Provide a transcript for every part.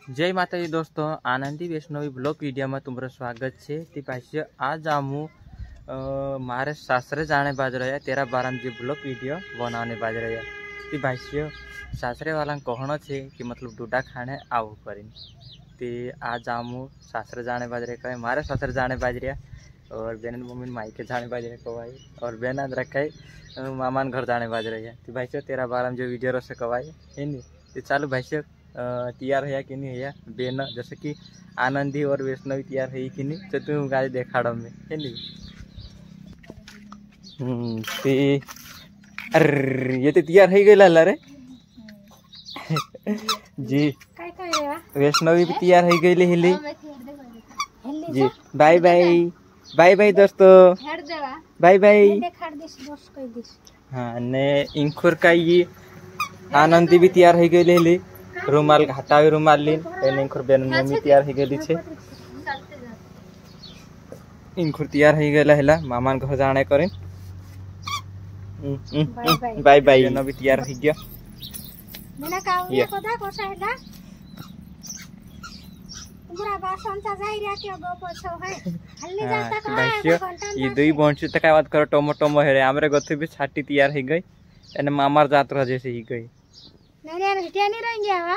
जय माता दी दोस्तों, आनंदी वैष्णवी ब्लॉग वीडियो में तुम्हारा स्वागत है। ती भाष्य आज आमू मारे सासरे जाने बाज रहा है 13-12 जो ब्लॉग वीडियो बनाने बाज रहा है। ती भाष्य सासरे वाला कहना है कि मतलब डूडा खाने आओ करें। ते आज आमू सासरे जाने बाज रहे कहे मारे सासरे जाने बाज रहा और बहन मम्मी मायके जाने बाज रहे कवाई और बहन आज रखे मामान घर जाने बाज रही है। ती भाष्य 13-12 जो वीडियो रहे कवाई है नहीं। तो चालू भाष्य तैयार है कि नहीं है बेन जैसे कि आनंदी और वैष्णवी तैयार है कि नहीं तो तुम गाड़ी देखाड़ में है नहीं। अरे ये तो तैयार है गई लाला रे जी। वैष्णवी भी तैयार है गई हिली जी। बाय बाय बाय बाय दोस्तों, बाय बाय। हाँ ने इंखुर का ये आनंदी भी तैयार है गई हिली रुमाल हटावे रुमाल लीन इंखुर बेन मम्मी तैयार हो गई छे। इंखुर तैयार हो गला हैला मामान घर जाने करें। बाय बाय न भी तैयार हो गया मना काउया कोदा कोसा हैला तुमरा बासन चा जाई रे के गो पछो है हल्ले जाता का ये दुई बंशी त का बात करो टोमोटो हेरे हमरे गथे भी छाटी तैयार हो गई एने मामार जात रह जैसे ही गई नहीं हटिया नहीं रहेंगे हवा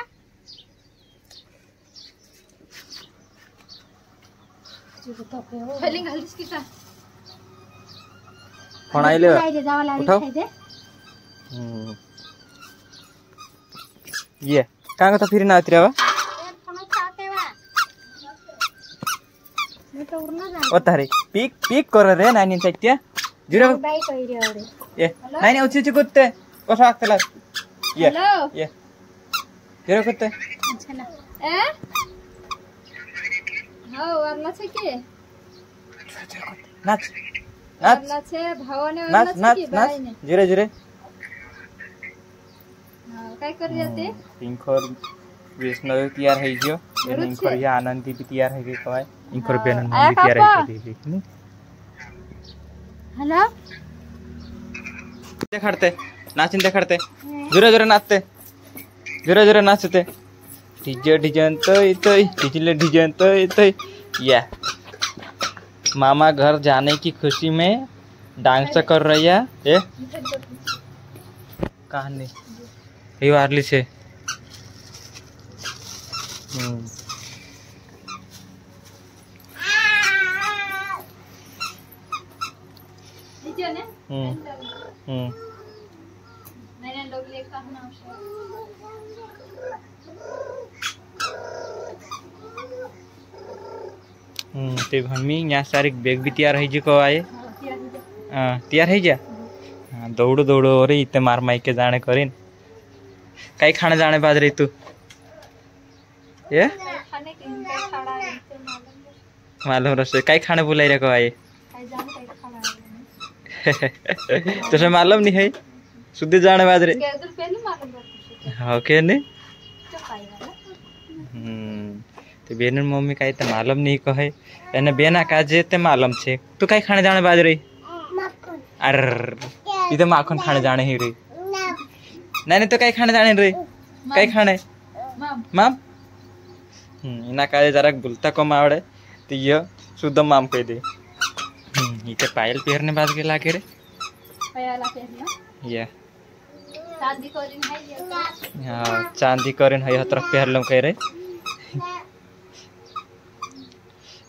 फीलिंग हल्दी किसा कौन आइले उठाओ ये कांगा तो फिर ना उतरे वा ओ तारे पीक पीक कर रे नानी चट्टिया जुरा बाई कहि रे औरे ये नानी उची उची कुत्ते कसा आखला ये तेरे कुत्ते चला ए हां वरना छे के नाच वरना छे भावने वरना छे के बाई ने जिरे जिरे हां काय कर जाते इंखर वैष्णवी तैयार है जो इंखर या आनंदी भी तैयार है के कवाय इंखर बेन मम्मी तैयार है के हेलो देखाड़ते नाचिन देखाड़ते जोरे जोरे नाचते जोरे जोरे नाचते डीजे डिजाइन डिजाइन तो या मामा घर जाने की खुशी में डांस कर रही है ये कहानी ये वारली से डीजे ने मैंने लोग लेखा ना ते भमी यहाँ सारी बैग भी तैयार है जी को आए तैयार है जा दौड़ो दौड़ो अरे इतने मार माई के जाने करें कई खाने जाने बाद रही तू ये मालूम रसे कई खाने बुलाई रखो आए तुझे मालूम नहीं है सुधे जाने बाद रे हाँ क्या नहीं तो बेन मम्मी का इतना मालूम नहीं कहे एने बेना का जेते मालूम छे तू कई खाने जाने बाद रे अर इधर माखन खाने जाने ही रे नहीं तो कई खाने जाने रे कई खाने माम इना का जरा बुलता कम आवड़े तो ये शुद्ध माम कह दे इते पायल पहरने बाद के लागे रे पायल पहरना ये चांदी करिन है हां चांदी करिन है हतर पहरलम कह रे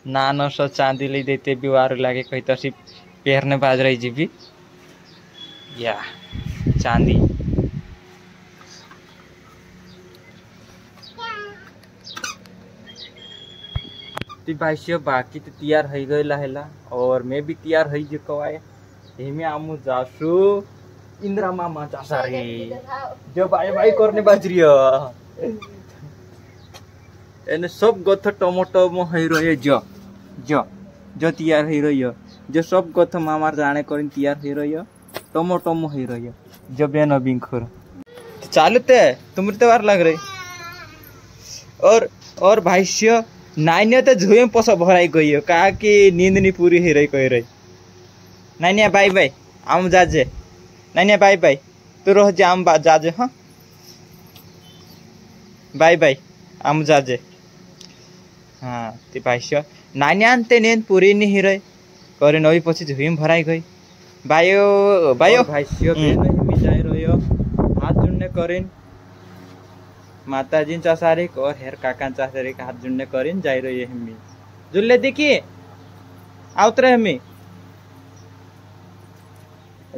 नानो सो चांदी ले देते भी वार लागे कहीं तो सिर्फ पहरने बाज रही जी भी या चांदी भाई बाकी तो तैयार हो गई लहेला और मैं भी तैयार हो जो कवाए में आमू जासु इंदिरा मामा चासा रे जो बाय बाय करने बाज रही एने सब गथ टमाटो मो है रहे जो जो जो तैयार है रही जो सब गथ मामार जाने करें तैयार है रही टमाटो मो है रही जो बेन बिंखुर चालते तुम त्योहार लग रही और भाष्य नाइनिया तो झुए में पस भराई गई हो कहा कि नींद नहीं पूरी हो रही कह रही नाइनिया बाय बाय आम जाजे नाइनिया बाय बाय तू रह जे आम जाजे हाँ बाय बाय आम जाजे हाँ ती भाष्य नान्यान ते नेन पुरी नि हिरय करे नवी पछि झुम भराई गई बायो बायो भाष्य बेन हिमी जाय रह्यो हात जुड्ने करिन माताजी चासारिक और हेर काका चासारिक हात जुड्ने करिन जाय रह्यो हिमी जुल्ले देखी आउतरे हिमी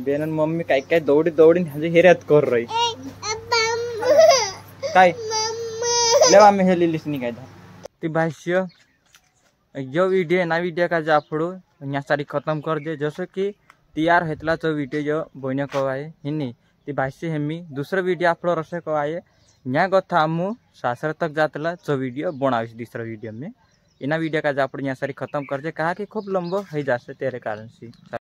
बेनन मम्मी काय काय दौडी दौडीन ह्याची हिर्यात कर रही काय लेवा आम्ही हे लिहिलीस नाही काय ती भाष्य जो वीडियो ना वीडियो का जा आपड़ो यहाँ सारी खत्म कर दे जैसे कि तैयार हेतला जो वीडियो जो बने कवाए हिनी ती भाष्य हेमी दूसरा वीडियो आपड़ो रसे कवाए यहाँ कथा आमु सासर तक जातला जो वीडियो बनावी दूसरा वीडियो में इना वीडियो का जा आपड़ो यहाँ सारी खत्म कर दे कहा कि खूब लंबो हो जासे तेरे कारण से।